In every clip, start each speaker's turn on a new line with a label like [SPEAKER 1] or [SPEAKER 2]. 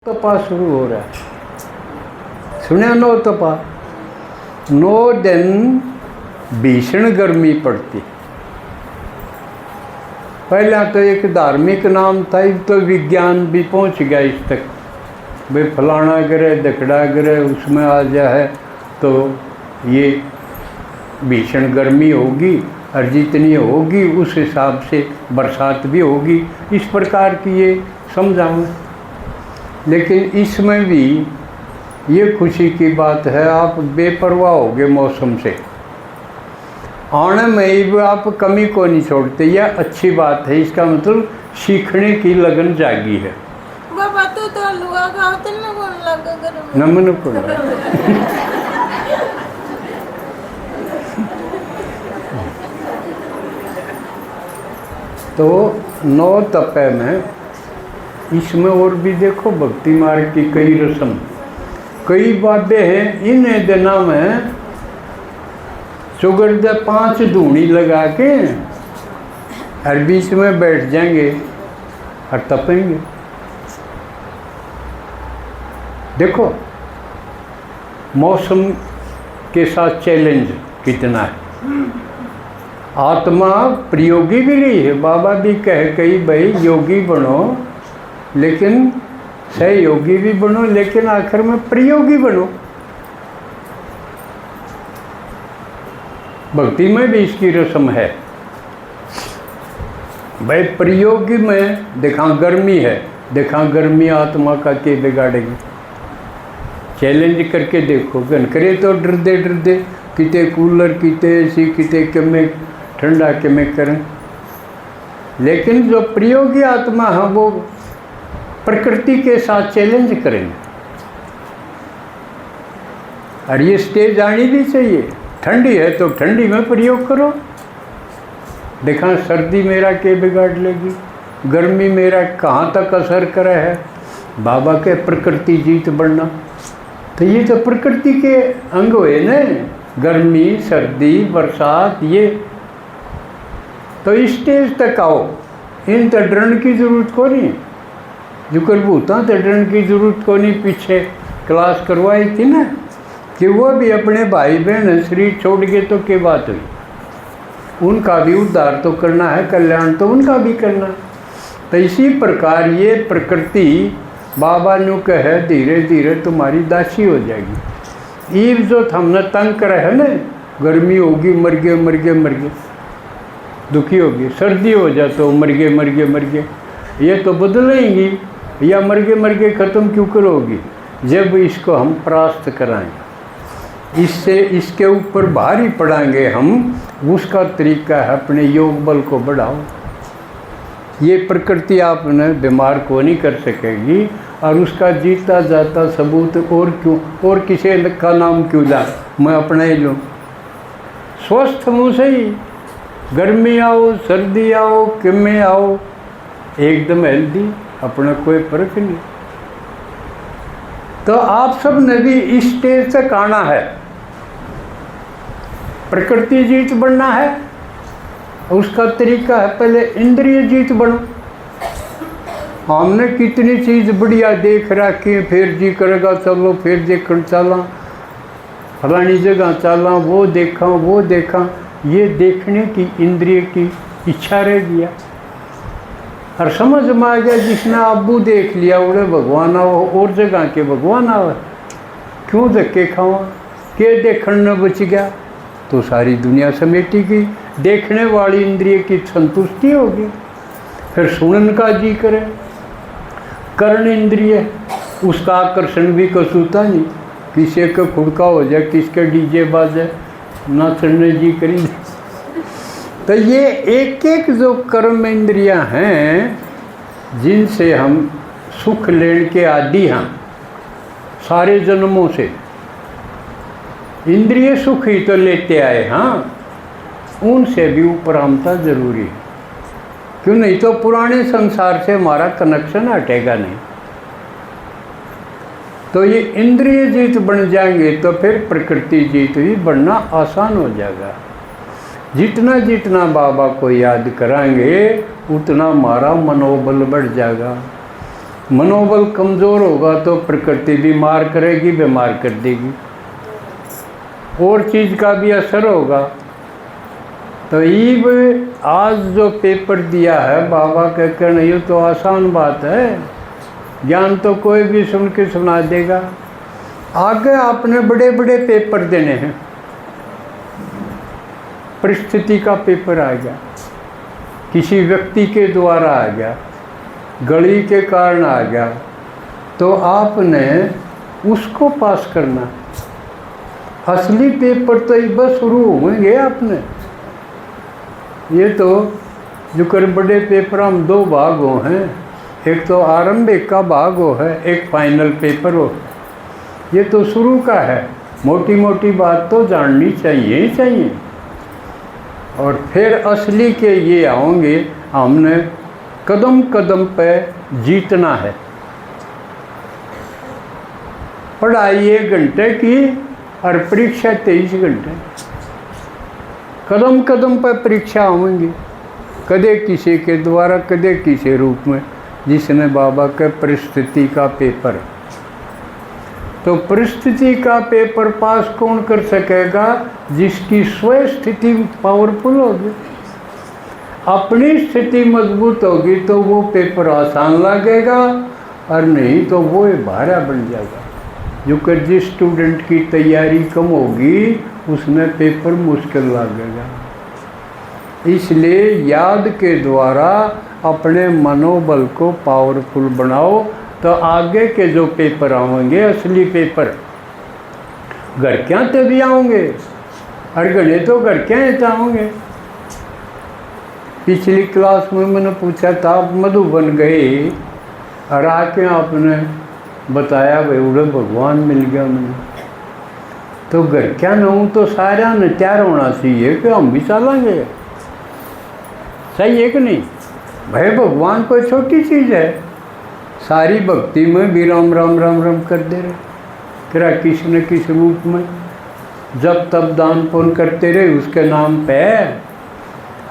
[SPEAKER 1] तपा शुरू हो रहा है। सुनिया नो तपा 9 दिन भीषण गर्मी पड़ती। पहला तो एक धार्मिक नाम था, अब तो विज्ञान भी पहुंच गया इस तक, भाई फलाना ग्रह दखड़ा ग्रह उसमें आ जाए तो ये भीषण गर्मी होगी और जितनी होगी उस हिसाब से बरसात भी होगी। इस प्रकार की ये समझाऊँ। लेकिन इसमें भी ये खुशी की बात है, आप बेपरवाह हो गए मौसम से, आने में ही आप कमी को नहीं छोड़ते। यह अच्छी बात है, इसका मतलब सीखने की लगन जागी है।
[SPEAKER 2] बाबा तो लुआ खाते न कौन लगा कर
[SPEAKER 1] नमन पड़ रहा तो 9 तपे में इसमें और भी देखो भक्ति मार्ग की कई रस्म, कई बातें हैं। इन दिनों में चुगड़ 5 धूनी लगा के हर बीच में बैठ जाएंगे और तपेंगे। देखो मौसम के साथ चैलेंज कितना है। आत्मा प्रयोगी भी रही है। बाबा भी कहे कई भाई योगी बनो, लेकिन सहयोगी भी बनो, लेकिन आखिर में प्रयोगी बनो। भक्ति में भी इसकी रस्म है। भाई प्रयोगी में देखा गर्मी है, देखा गर्मी आत्मा का के बिगाड़ेगी। चैलेंज करके देखो, गन करे तो डरदे डरदे किते कूलर किते एसी किते कमे ठंडा कमे करें। लेकिन जो प्रयोगी आत्मा है वो प्रकृति के साथ चैलेंज करेंगे। और ये स्टेज आनी भी चाहिए। ठंडी है तो ठंडी में प्रयोग करो, देखा सर्दी मेरा के बिगाड़ लेगी, गर्मी मेरा कहाँ तक असर करे है। बाबा के प्रकृति जीत बढ़ना, तो ये तो प्रकृति के अंग हुए न, गर्मी सर्दी बरसात। ये तो स्टेज तक आओ, इन तो डरने की जरूरत को नहीं। जुकर भूता तो डरने की जरूरत को नहीं। पीछे क्लास करवाई थी ना कि वो भी अपने भाई बहन शरीर छोड़ के तो क्या बात हुई, उनका भी उद्धार तो करना है, कल्याण तो उनका भी करना। तो इसी प्रकार ये प्रकृति बाबा नु कहे धीरे धीरे तुम्हारी दासी हो जाएगी। ईव जो हमने तंग करे है ना, गर्मी होगी मर गए दुखी होगी, सर्दी हो जाए तो मर गए, ये तो बदलेंगी, या मर गए ख़त्म क्यों करोगी। जब इसको हम परास्त कराएं, इससे इसके ऊपर भारी पड़ाएंगे हम, उसका तरीका है अपने योग बल को बढ़ाओ। ये प्रकृति आपने बीमार को नहीं कर सकेगी, और उसका जीता जाता सबूत और क्यों, और किसी का नाम क्यों ला, मैं अपना ही लूँ। स्वस्थ मुँह से ही गर्मी आओ सर्दी आओ किमें आओ, एकदम हेल्दी, अपना कोई फर्क नहीं। तो आप सब ने भी इस स्टेज तक आना है, प्रकृति जीत बनना है। उसका तरीका है पहले इंद्रिय जीत बनो। हमने कितनी चीज़ बढ़िया देख रखी, फिर जी करेगा चलो, फिर देखने चला, फलानी जगह चला, वो देखा। ये देखने की इंद्रिय की इच्छा रह गया, और समझ में आ गया जिसने अबू देख लिया उड़े भगवान आओ, और जगह के भगवान आओ, क्यों धक्के खावा, के देखने न बच गया तो सारी दुनिया समेटी गई। देखने वाली इंद्रिय की संतुष्टि होगी, फिर सुनन का जी करे। कर्ण इंद्रिय, उसका आकर्षण भी कसूता नहीं, किसी का खुड़का हो जाए, किसके डीजे बाजे नाचने जी करी। तो ये एक एक जो कर्म इंद्रियां हैं जिनसे हम सुख लेने के आदी हैं सारे जन्मों से, इंद्रिय सुख ही तो लेते आए, हाँ उनसे भी उपरामता जरूरी है। क्यों नहीं तो पुराने संसार से हमारा कनेक्शन हटेगा नहीं। तो ये इंद्रिय जीत बन जाएंगे तो फिर प्रकृति जीत भी बनना आसान हो जाएगा। जितना जितना बाबा को याद कराएंगे उतना हमारा मनोबल बढ़ जाएगा। मनोबल कमज़ोर होगा तो प्रकृति भी मार करेगी, बीमार कर देगी, और चीज़ का भी असर होगा। तो ईब आज जो पेपर दिया है बाबा के कहना, ये तो आसान बात है, ज्ञान तो कोई भी सुन के सुना देगा। आगे आपने बड़े बड़े पेपर देने हैं, परिस्थिति का पेपर आ गया, किसी व्यक्ति के द्वारा आ गया, गली के कारण आ गया, तो आपने उसको पास करना। असली पेपर तो बस शुरू होंगे आपने। ये तो जो कर बड़े पेपर हम दो भाग हो हैं, एक तो आरंभिक का भाग हो है, एक फाइनल पेपर हो। ये तो शुरू का है, मोटी मोटी बात तो जाननी चाहिए ही चाहिए। और फिर असली के ये आओगे, हमने कदम कदम पे जीतना है। पढ़ाई 1 घंटे की और परीक्षा 23 घंटे। कदम कदम पर परीक्षा होंगी, कदे किसी के द्वारा, कदे किसी रूप में, जिसने बाबा के परिस्थिति का पेपर। तो परिस्थिति का पेपर पास कौन कर सकेगा? जिसकी स्वयं स्थिति पावरफुल होगी, अपनी स्थिति मजबूत होगी तो वो पेपर आसान लगेगा, और नहीं तो वो भारा बन जाएगा। जो कि जिस स्टूडेंट की तैयारी कम होगी उसमें पेपर मुश्किल लगेगा। इसलिए याद के द्वारा अपने मनोबल को पावरफुल बनाओ, तो आगे के जो पेपर आएंगे, असली पेपर, घर क्या तभी आओगे, और गणे तो घर क्या आएंगे। पिछली क्लास में मैंने पूछा था, आप मधुबन गए और आके आपने बताया भाई उड़े भगवान मिल गया मैंने, तो घर क्या न हूँ तो सारा ने तैयार होना चाहिए कि हम भी चलेंगे। सही है कि नहीं भाई? भगवान कोई छोटी चीज़ है, सारी भक्ति में भी राम राम राम राम कर दे रहे, तेरा किसी न किसी रूप में जब तब दान पुण्य करते रहे उसके नाम पे।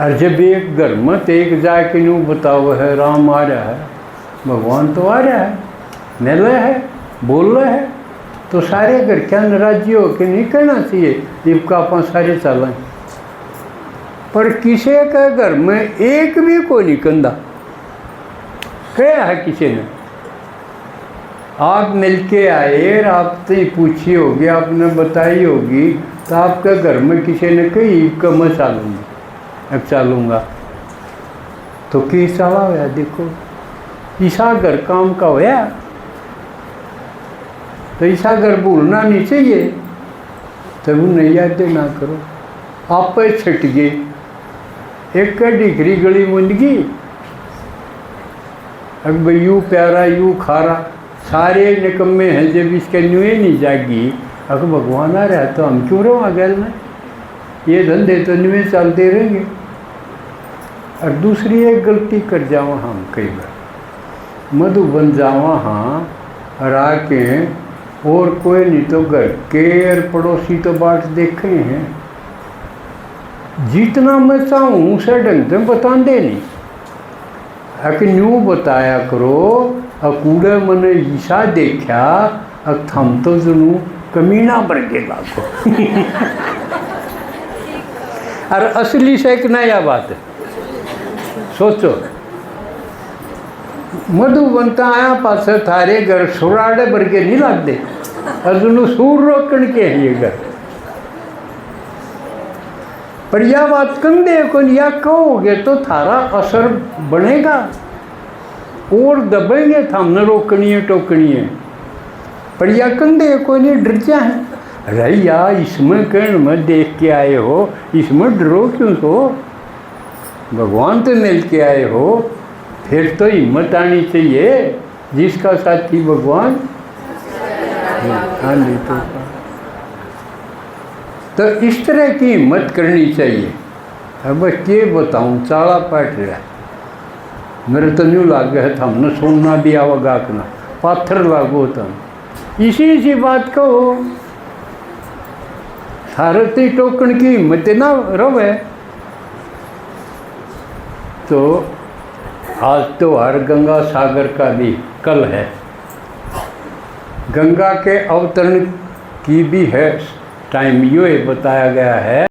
[SPEAKER 1] और जब एक घर में एक जाके यूँ बताओ है राम आ रहा है, भगवान तो आ रहा है, मिल रहा है, बोल रहा है, तो सारे घर क्या नाराजी हो के नहीं कहना चाहिए इबका अपन सारे चलें। पर किसी के घर में एक भी कोई नहीं कंधा क्या है, किसी ने आप मिलके आए और आपसे पूछी होगी, आपने बताई होगी, तो आपके घर में किसी ने कही ईब का मैं चालूँगी, अब चालूँगा, तो की चला हुआ देखो, ईसा घर काम का होया, तो ईसा घर भूलना नहीं चाहिए, तब नहीं याद ना करो। आप पे छट गए, एक का डिखरी गली मुंदगी, अब भाई यूँ प्यारा यूँ खारा, सारे निकम्मे हैं, जब इसके न्यूए नहीं जागी, अगर भगवान आ रहा है तो हम क्यों रहो आगे में, ये धंधे तो न्यूए चलते रहेंगे। और दूसरी एक गलती कर जाओ हम कई बार, मधुबन जावा हाँ और आके, और कोई नहीं तो घर के और पड़ोसी तो बात देखे हैं, जितना मैं चाहूँ उसे ढंग से बता दे नहीं, अक न्यू बताया करो। कूड़े मैंने ईसा देखा, अब थम तो जनू कमीना बढ़ के लागो। और असली से एक नया बात है, सोचो मधुबनता आया पास थारे घर सुराड़े भर के नहीं लाग दे, अजनू सूर रोकण के है ये घर। पर यह बात कंधे को या कहोगे तो थारा असर बनेगा, और दबेंगे थामने रोकनी है टोकनी है। पर यह कंधे को नहीं डर जाए, अरे यार इसमें कर्ण में देख के आए हो, इसमें डरो क्यों सो, भगवान तो मिल के आए हो, फिर तो हिम्मत आनी चाहिए, जिसका साथी भगवान। हाँ जी, तो इस तरह की हिम्मत करनी चाहिए। अब ये बताऊँ, चाला पाट रहा मेरे तो न्यू लाग गया था, हमने सोना भी आवा गाकना, पाथर लागो तम, इसी बात कहो, सारथी टोकन की हिम्मत ना रवे। तो आज तो हर गंगा सागर का भी कल है। गंगा के अवतरण की भी है टाइम, ये बताया गया है